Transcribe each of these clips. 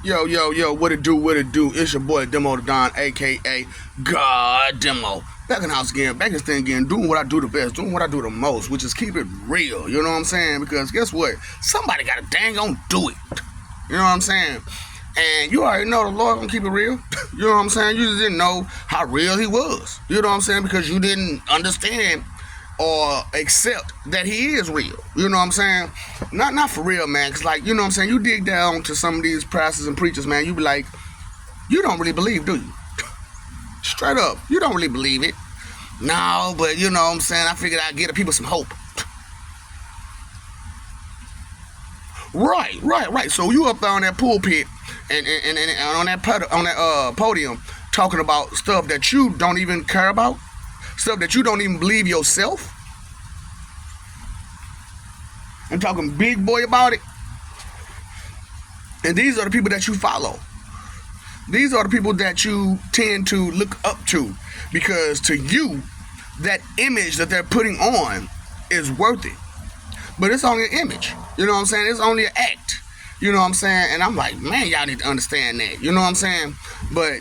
Yo, yo, yo, what it do, what it do? It's your boy Demo the Don, aka God Demo. Back in the house again, back in this thing again, doing what I do the best, doing what I do the most, which is keep it real, you know what I'm saying? Because guess what? Somebody gotta dang on do it. You know what I'm saying? And you already know the Lord gonna keep it real. You know what I'm saying? You just didn't know how real he was. You know what I'm saying? Because you didn't understand or accept that he is real. You know what I'm saying? Not for real, man. Cause like, you know what I'm saying? You dig down to some of these pastors and preachers, man. You be like, you don't really believe, do you? Straight up, you don't really believe it. No, but you know what I'm saying? I figured I'd give the people some hope. Right. So you up there on that pulpit and on that podium talking about stuff that you don't even care about, stuff that you don't even believe yourself, and talking big boy about it. And these are the people that you follow. These are the people that you tend to look up to because to you, that image that they're putting on is worth it. But it's only an image. You know what I'm saying? It's only an act. You know what I'm saying? And I'm like, man, y'all need to understand that. You know what I'm saying? But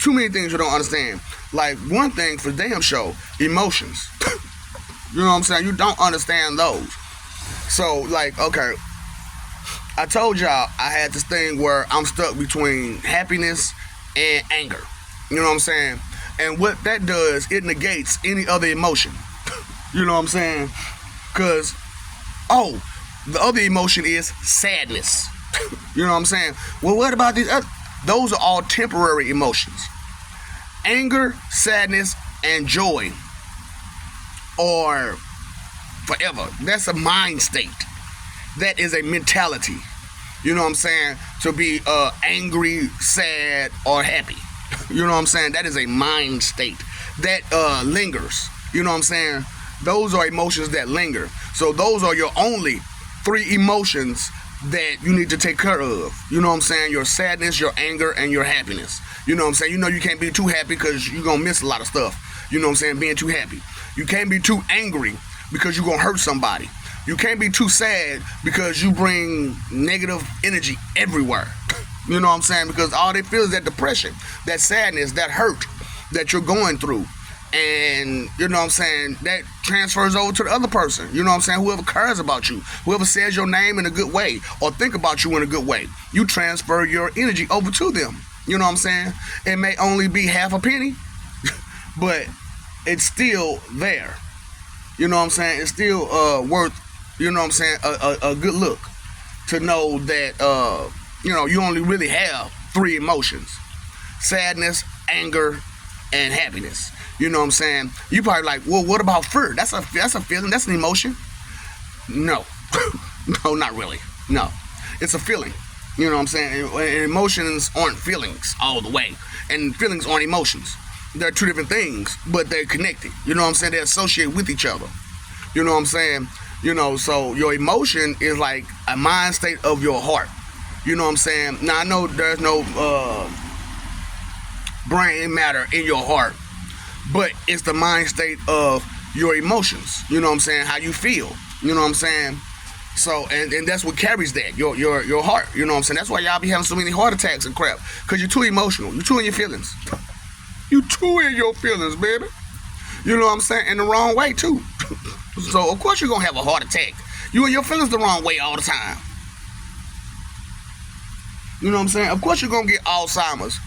too many things you don't understand. Like one thing for damn sure, emotions. You know what I'm saying? You don't understand those. So like, okay, I told y'all I had this thing where I'm stuck between happiness and anger. You know what I'm saying? And what that does, it negates any other emotion. You know what I'm saying? Because, oh, the other emotion is sadness. You know what I'm saying? Well, what about these other? Those are all temporary emotions. Anger, sadness, and joy are forever. That's a mind state. That is a mentality. You know what I'm saying? To be angry, sad, or happy. You know what I'm saying? That is a mind state that lingers. You know what I'm saying? Those are emotions that linger. So those are your only three emotions that you need to take care of. You know what I'm saying? Your sadness, your anger, and your happiness. You know what I'm saying? You know you can't be too happy because you're going to miss a lot of stuff. You know what I'm saying? Being too happy. You can't be too angry because you're going to hurt somebody. You can't be too sad because you bring negative energy everywhere. You know what I'm saying? Because all they feel is that depression, that sadness, that hurt that you're going through. And, you know what I'm saying, that transfers over to the other person. You know what I'm saying? Whoever cares about you, whoever says your name in a good way or think about you in a good way, you transfer your energy over to them. You know what I'm saying? It may only be half a penny, but it's still there. You know what I'm saying? It's still worth, you know what I'm saying, a good look to know that, you know, you only really have three emotions: sadness, anger, and happiness. You know what I'm saying? You probably like, well, what about fear? That's a feeling. That's an emotion. No, no, not really. No, it's a feeling. You know what I'm saying? And emotions aren't feelings all the way, and feelings aren't emotions. They're two different things, but they're connected. You know what I'm saying? They associate with each other. You know what I'm saying? You know, so your emotion is like a mind state of your heart. You know what I'm saying? Now I know there's no brain matter in your heart, but it's the mind state of your emotions. You know what I'm saying? How you feel. You know what I'm saying? So, and that's what carries that, your heart. You know what I'm saying? That's why y'all be having so many heart attacks and crap. Because you're too emotional. You're too in your feelings. You too in your feelings, baby. You know what I'm saying? In the wrong way, too. So, of course you're going to have a heart attack. You in your feelings the wrong way all the time. You know what I'm saying? Of course you're going to get Alzheimer's.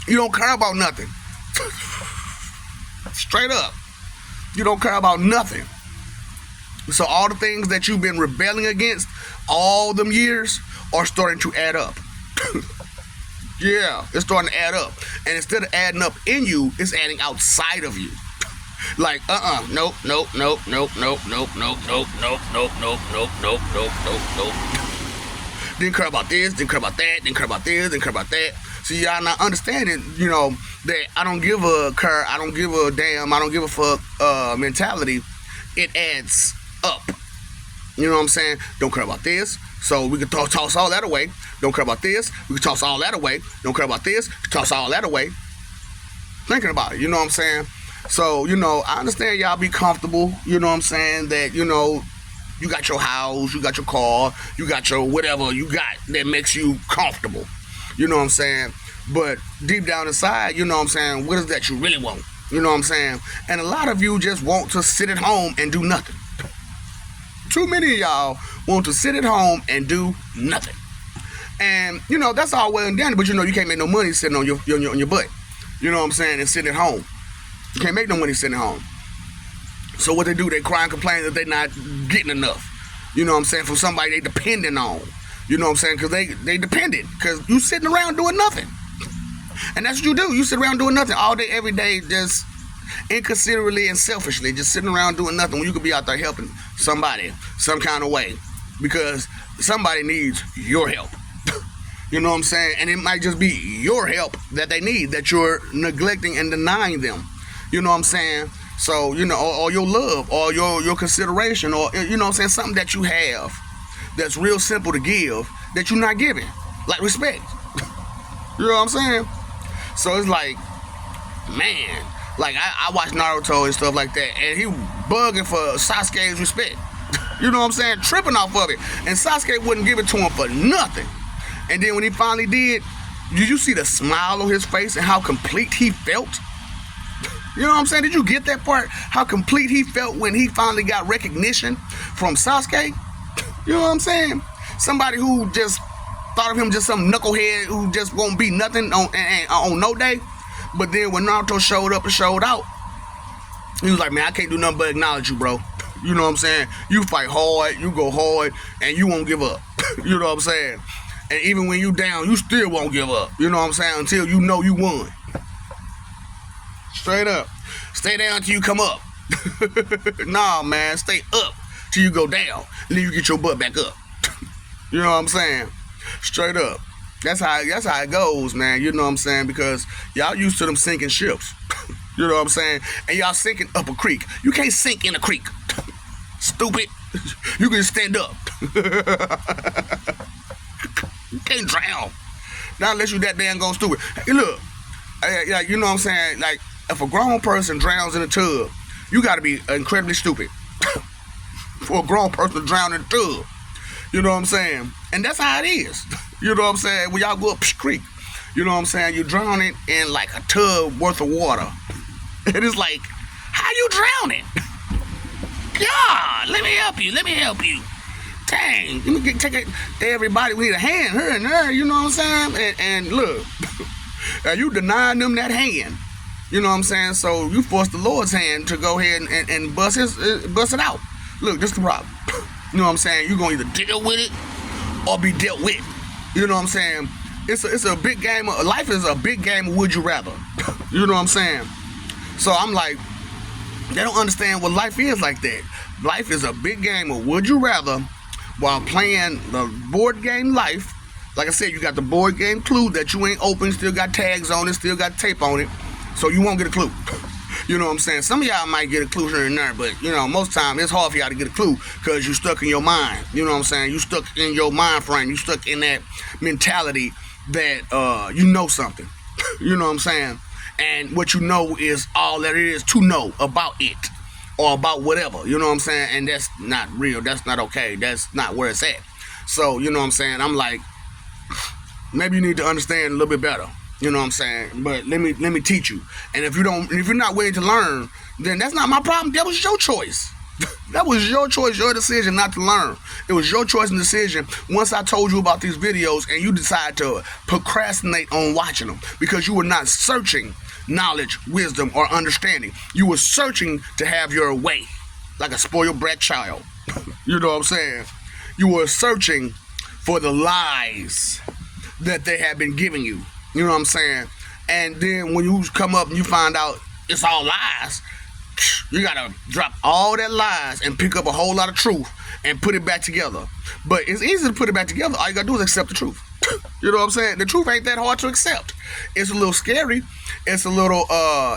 You don't care about nothing. Straight up. You don't care about nothing. So all the things that you've been rebelling against all them years are starting to add up. Yeah, it's starting to add up. And instead of adding up in you, it's adding outside of you. Like, nope. Didn't care about this, didn't care about that, didn't care about this, didn't care about that. See, y'all not understanding, you know, that I don't give a care, I don't give a damn, I don't give a fuck mentality. It adds up. You know what I'm saying? Don't care about this, so we can toss all that away. Don't care about this, we can toss all that away. Don't care about this, toss all that away. Thinking about it, you know what I'm saying? So, you know, I understand y'all be comfortable, you know what I'm saying, that, you know, You got your house, you got your car, you got your whatever you got that makes you comfortable. You know what I'm saying? But deep down inside, you know what I'm saying, what is that you really want? You know what I'm saying? And a lot of you just want to sit at home and do nothing. Too many of y'all want to sit at home and do nothing. And, you know, that's all well and dandy, but you know you can't make no money sitting on your butt. You know what I'm saying? And sitting at home. You can't make no money sitting at home. So what they do, they cry and complain that they're not getting enough. You know what I'm saying? From somebody they depending on. You know what I'm saying? Because they dependent. Because you sitting around doing nothing. And that's what you do. You sit around doing nothing all day, every day, just inconsiderately and selfishly, just sitting around doing nothing when you could be out there helping somebody some kind of way. Because somebody needs your help. You know what I'm saying? And it might just be your help that they need, that you're neglecting and denying them. You know what I'm saying? So, you know, or your love, or your consideration, or, you know what I'm saying, something that you have that's real simple to give that you're not giving, like respect. You know what I'm saying? So it's like, man, like I watch Naruto and stuff like that, and he bugging for Sasuke's respect. You know what I'm saying? Tripping off of it. And Sasuke wouldn't give it to him for nothing. And then when he finally did you see the smile on his face and how complete he felt? You know what I'm saying? Did you get that part? How complete he felt when he finally got recognition from Sasuke? You know what I'm saying? Somebody who just thought of him just some knucklehead who just won't be nothing on no day. But then when Naruto showed up and showed out, he was like, man, I can't do nothing but acknowledge you, bro. You know what I'm saying? You fight hard, you go hard, and you won't give up. You know what I'm saying? And even when you down, you still won't give up. You know what I'm saying? Until you know you won. Straight up. Stay down till you come up. Nah, man, stay up till you go down. And then you get your butt back up. You know what I'm saying? Straight up. That's how it goes, man. You know what I'm saying? Because y'all used to them sinking ships. You know what I'm saying? And y'all sinking up a creek. You can't sink in a creek. Stupid. You can stand up. You can't drown. Not unless you that damn gone stupid. Hey, look. You know what I'm saying? Like, if a grown person drowns in a tub, you got to be incredibly stupid for a grown person to drown in a tub. You know what I'm saying? And that's how it is. You know what I'm saying? When y'all go up creek, you know what I'm saying? You're drowning in like a tub worth of water. And it's like, how you drowning? God, let me help you. Dang, let me take it. Everybody, we need a hand, her and her, you know what I'm saying? And look, you denying them that hand. You know what I'm saying? So you force the Lord's hand to go ahead and bust it out. Look, this is the problem. You know what I'm saying? You're going to either deal with it or be dealt with. You know what I'm saying? It's a big game. Life is a big game of would you rather. You know what I'm saying? So I'm like, they don't understand what life is like that. Life is a big game of would you rather while playing the board game life. Like I said, you got the board game Clue that you ain't open, still got tags on it, still got tape on it. So you won't get a clue. You know what I'm saying? Some of y'all might get a clue here and there, but, you know, most time it's hard for y'all to get a clue because you stuck in your mind. You know what I'm saying? You stuck in your mind frame. You stuck in that mentality that you know something. You know what I'm saying? And what you know is all that it is to know about it or about whatever. You know what I'm saying? And that's not real. That's not okay. That's not where it's at. So, you know what I'm saying? I'm like, maybe you need to understand a little bit better. You know what I'm saying? But let me teach you. And if you're not willing to learn, then that's not my problem. That was your choice. That was your choice, your decision not to learn. It was your choice and decision once I told you about these videos and you decided to procrastinate on watching them because you were not searching knowledge, wisdom, or understanding. You were searching to have your way like a spoiled brat child. You know what I'm saying? You were searching for the lies that they have been giving you. You know what I'm saying? And then when you come up and you find out it's all lies, you gotta drop all that lies and pick up a whole lot of truth and put it back together. But it's easy to put it back together. All you gotta do is accept the truth. You know what I'm saying? The truth ain't that hard to accept. It's a little scary. It's a little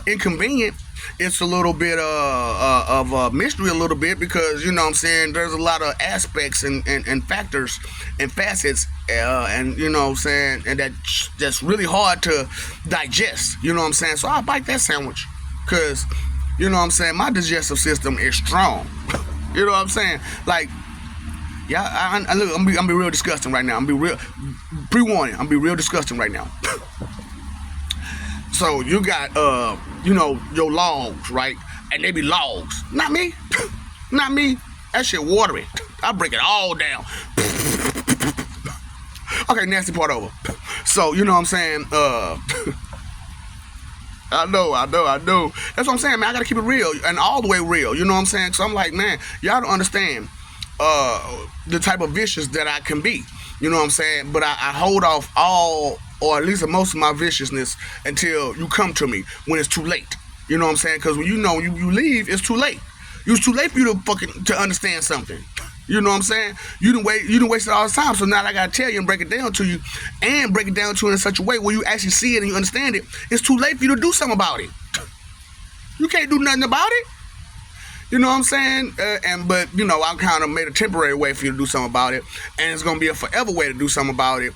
inconvenient. It's a little bit of mystery a little bit because, you know what I'm saying, there's a lot of aspects and factors and facets and, you know what I'm saying, and that's really hard to digest. You know what I'm saying? So I bite that sandwich because, you know what I'm saying, my digestive system is strong. You know what I'm saying? Like, Yeah, look, I'm be real disgusting right now. I'm be real pre-warning. I'm be real disgusting right now. So you got your logs, right? And they be logs. Not me. Not me. That shit watery. I break it all down. Okay, nasty part over. So you know what I'm saying? I know. That's what I'm saying, man. I gotta keep it real and all the way real. You know what I'm saying? So I'm like, man, y'all don't understand the type of vicious that I can be. You know what I'm saying? But I hold off all, or at least most of my viciousness until you come to me when it's too late. You know what I'm saying? Because when you leave, it's too late. It's too late for you to understand something. You know what I'm saying? You done wasted all this time. So now I gotta tell you and break it down to you, and break it down to you in such a way where you actually see it and you understand it. It's too late for you to do something about it. You can't do nothing about it. You know what I'm saying? But I kind of made a temporary way for you to do something about it, and it's gonna be a forever way to do something about it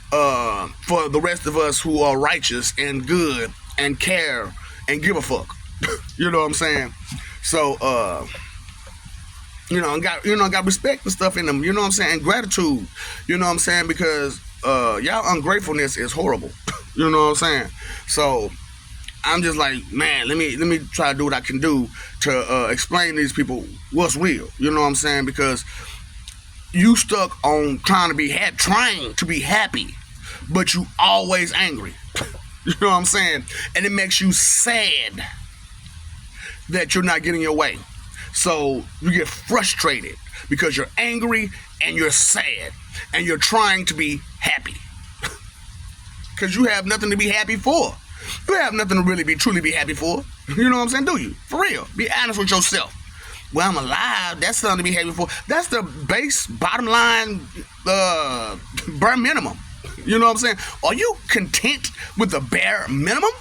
for the rest of us who are righteous and good and care and give a fuck. You know what I'm saying? So got respect and stuff in them. You know what I'm saying? And gratitude. You know what I'm saying? Because y'all ungratefulness is horrible. You know what I'm saying? So I'm just like, man, let me try to do what I can do to explain to these people what's real. You know what I'm saying? Because you stuck on trying to be happy, but you always angry. You know what I'm saying? And it makes you sad that you're not getting your way. So you get frustrated because you're angry and you're sad and you're trying to be happy. Because you have nothing to be happy for. You have nothing to really truly be happy for. You know what I'm saying? Do you? For real. Be honest with yourself. Well, I'm alive. That's something to be happy for. That's the bottom line, bare minimum. You know what I'm saying? Are you content with the bare minimum?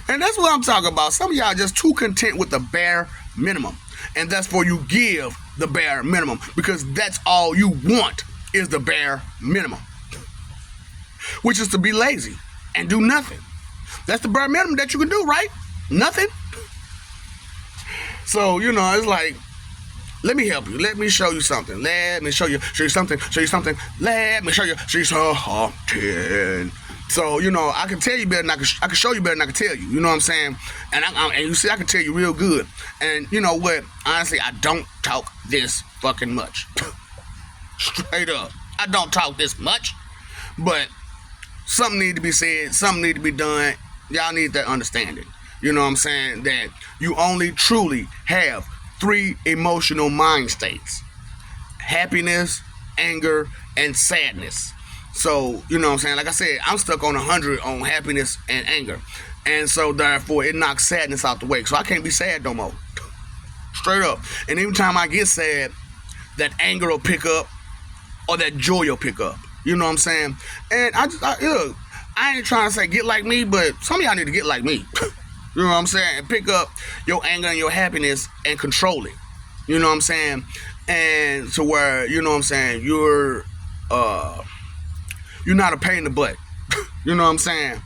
And that's what I'm talking about. Some of y'all just too content with the bare minimum. And that's for you give the bare minimum. Because that's all you want is the bare minimum. Which is to be lazy and do nothing. That's the bare minimum that you can do, right? Nothing. So, it's like, let me help you. Let me show you something. Let me show you something. Let me show you something. So, I can tell you better than I can show you better than I can tell you. You know what I'm saying? And you see, I can tell you real good. And you know what? Honestly, I don't talk this fucking much. Straight up. I don't talk this much. But something need to be said. Something need to be done. Y'all need that understanding. You know what I'm saying? That you only truly have 3 emotional mind states. Happiness, anger, and sadness. So, you know what I'm saying? Like I said, I'm stuck on 100 on happiness and anger. And so, therefore, it knocks sadness out the way. So I can't be sad no more. Straight up. And every time I get sad, that anger will pick up or that joy will pick up. You know what I'm saying? And I ain't trying to say get like me, but some of y'all need to get like me. You know what I'm saying? And pick up your anger and your happiness and control it. You know what I'm saying? And to where, you know what I'm saying, you're not a pain in the butt. You know what I'm saying?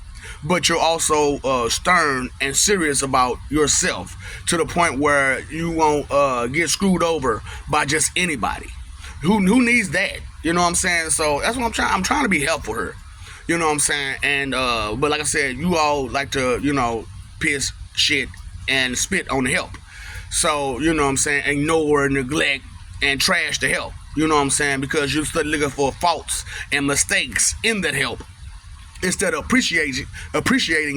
But you're also stern and serious about yourself to the point where you won't get screwed over by just anybody. Who needs that? You know what I'm saying? So that's what I'm trying to be helpful here. You know what I'm saying? And but like I said, you all like to, piss, shit, and spit on the help. So, you know what I'm saying, ignore, neglect, and trash the help. You know what I'm saying? Because you start looking for faults and mistakes in that help instead of appreciating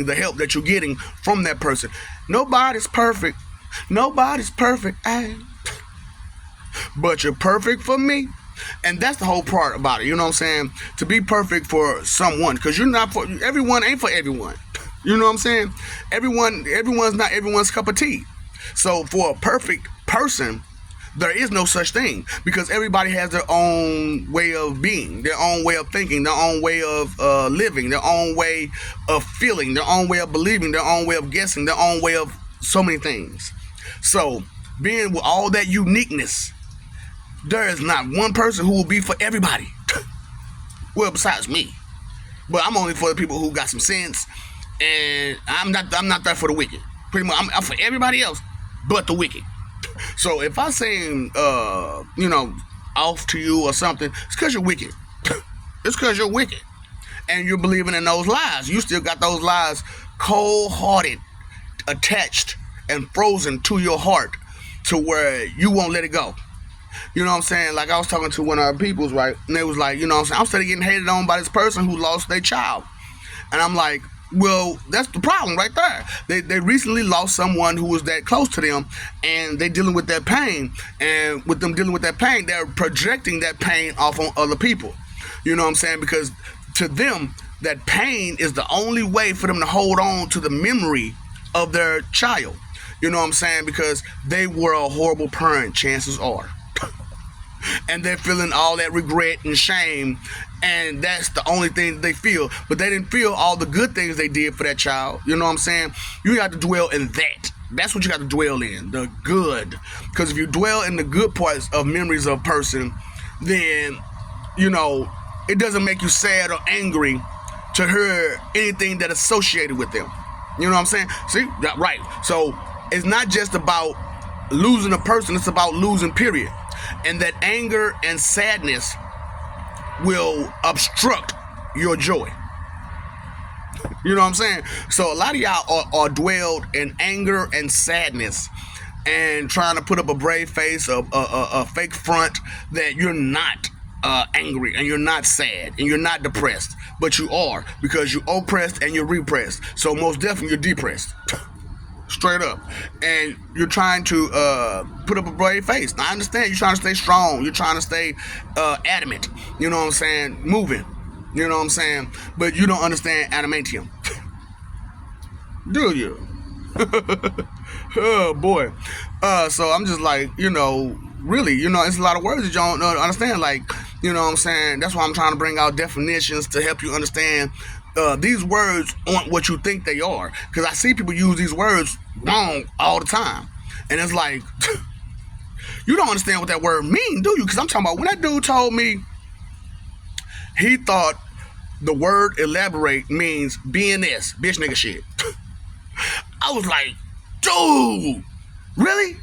the help that you're getting from that person. Nobody's perfect. But you're perfect for me. And that's the whole part about it. You know what I'm saying? To be perfect for someone. Because you're not for everyone, ain't for everyone. You know what I'm saying? Everyone's not everyone's cup of tea. So for a perfect person, there is no such thing, because everybody has their own way of being, their own way of thinking, their own way of living, their own way of feeling, their own way of believing, their own way of guessing, their own way of so many things. So being with all that uniqueness, there is not one person who will be for everybody. Well, besides me. But I'm only for the people who got some sense, and I'm not there for the wicked. Pretty much, I'm for everybody else but the wicked. So if I seem, off to you or something, it's because you're wicked. It's because you're wicked. And you're believing in those lies. You still got those lies cold-hearted, attached, and frozen to your heart to where you won't let it go. You know what I'm saying? Like I was talking to one of our peoples, right? And they was like, you know what I'm saying? I'm still getting hated on by this person who lost their child. And I'm like, well, that's the problem right there. They recently lost someone who was that close to them, and they dealing with that pain. And with them dealing with that pain, they're projecting that pain off on other people. You know what I'm saying? Because to them, that pain is the only way for them to hold on to the memory of their child. You know what I'm saying? Because they were a horrible parent, chances are. And they're feeling all that regret and shame, and that's the only thing they feel. But they didn't feel all the good things they did for that child. You know what I'm saying? You got to dwell in that. That's what you got to dwell in, the good. Because if you dwell in the good parts of memories of a person, then, it doesn't make you sad or angry to hear anything that associated with them. You know what I'm saying? See? Right. So it's not just about losing a person, it's about losing, period. And that anger and sadness will obstruct your joy. You know what I'm saying? So a lot of y'all are dwelled in anger and sadness and trying to put up a brave face, a fake front that you're not angry and you're not sad and you're not depressed. But you are, because you're oppressed and you're repressed. So most definitely you're depressed. Straight up. And you're trying to put up a brave face. Now, I understand you're trying to stay strong. You're trying to stay adamant. You know what I'm saying? Moving. You know what I'm saying? But you don't understand adamantium. Do you? Oh, boy. So I'm just like, really, it's a lot of words that you don't understand. Like, you know what I'm saying? That's why I'm trying to bring out definitions to help you understand these words aren't what you think they are. Because I see people use these words wrong all the time. And it's like, you don't understand what that word means, do you? Because I'm talking about when that dude told me he thought the word elaborate means BNS, bitch nigga shit. I was like, dude, really?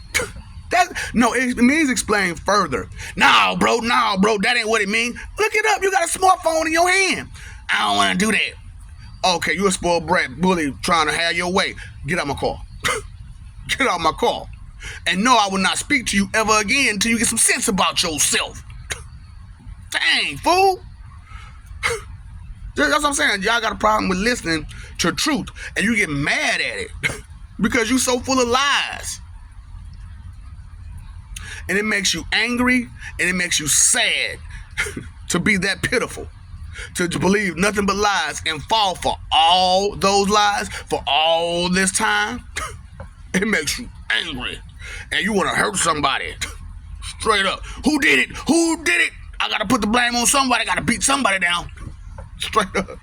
No, it means explain further. No, bro, that ain't what it means. Look it up. You got a smartphone in your hand. I don't want to do that. Okay, you a spoiled brat bully trying to have your way. Get out my car. Get out my car. And no, I will not speak to you ever again until you get some sense about yourself. Dang, fool. That's what I'm saying. Y'all got a problem with listening to truth, and you get mad at it because you so full of lies. And it makes you angry, and it makes you sad to be that pitiful, to believe nothing but lies and fall for all those lies for all this time. It makes you angry, and you want to hurt somebody. Straight up. Who did it? Who did it? I got to put the blame on somebody. I got to beat somebody down. Straight up.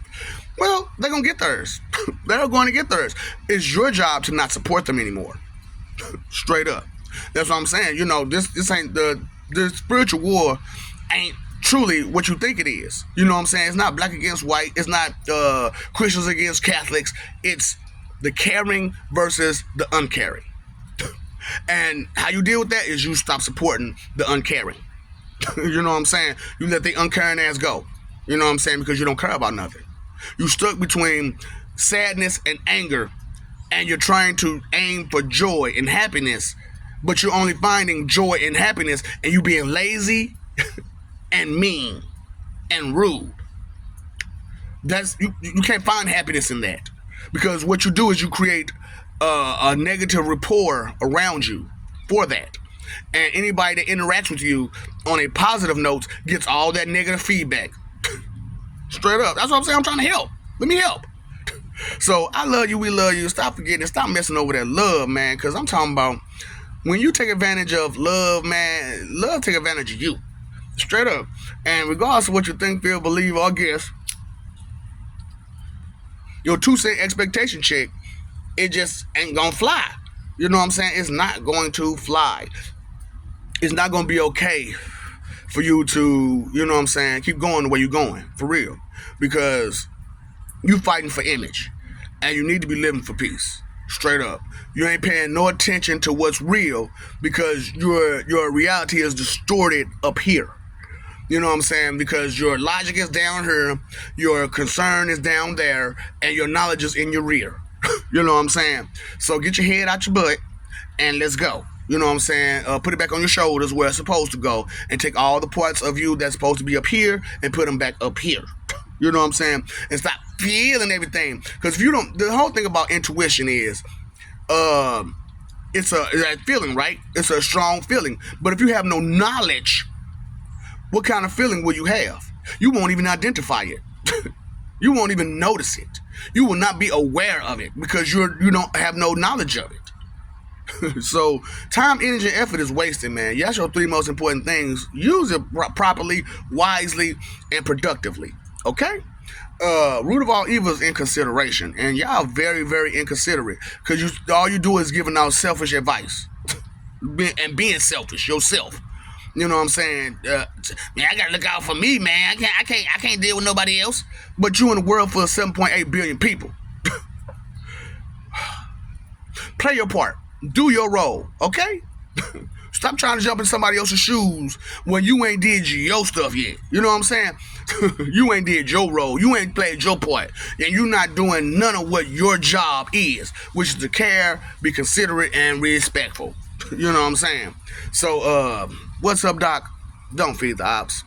Well, they're going to get theirs. They're going to get theirs. It's your job to not support them anymore. Straight up. That's what I'm saying. This ain't the spiritual war ain't truly what you think it is. You know what I'm saying? It's not black against white. It's not Christians against Catholics. It's the caring versus the uncaring. And how you deal with that is you stop supporting the uncaring. You know what I'm saying? You let the uncaring ass go. You know what I'm saying? Because you don't care about nothing. You stuck between sadness and anger, and you're trying to aim for joy and happiness, but you're only finding joy and happiness, and you being lazy and mean and rude. That's you can't find happiness in that, because what you do is you create a negative rapport around you for that. And anybody that interacts with you on a positive note gets all that negative feedback. Straight up. That's what I'm saying. I'm trying to help. Let me help. So I love you. We love you. Stop forgetting. Stop messing over that love, man. Because I'm talking about when you take advantage of love, man, love take advantage of you. Straight up. And regardless of what you think, feel, believe, or guess, your 2-cent expectation check, it just ain't gonna fly. You know what I'm saying? It's not going to fly. It's not gonna be okay for you to, you know what I'm saying, keep going the way you're going, for real. Because you fighting for image, and you need to be living for peace. Straight up. You ain't paying no attention to what's real because your reality is distorted up here. You know what I'm saying? Because your logic is down here, your concern is down there, and your knowledge is in your rear. You know what I'm saying? So get your head out your butt and let's go. You know what I'm saying? Put it back on your shoulders where it's supposed to go, and take all the parts of you that's supposed to be up here and put them back up here. You know what I'm saying? And stop feeling everything. Because if you don't, the whole thing about intuition is, it's a feeling, right? It's a strong feeling. But if you have no knowledge, what kind of feeling will you have? You won't even identify it. You won't even notice it. You will not be aware of it because you don't have no knowledge of it. So time, energy, and effort is wasted, man. That's your three most important things. Use it properly, wisely, and productively. Okay? Root of all evil is inconsideration, and y'all very, very inconsiderate because all you do is giving out selfish advice and being selfish yourself. You know what I'm saying? Man, I gotta look out for me, man. I can't deal with nobody else. But you in a world full of 7.8 billion people. Play your part. Do your role, okay? Stop trying to jump in somebody else's shoes when you ain't did your stuff yet. You know what I'm saying? You ain't did your role. You ain't played your part. And you're not doing none of what your job is, which is to care, be considerate, and respectful. You know what I'm saying? So, what's up, Doc? Don't feed the ops.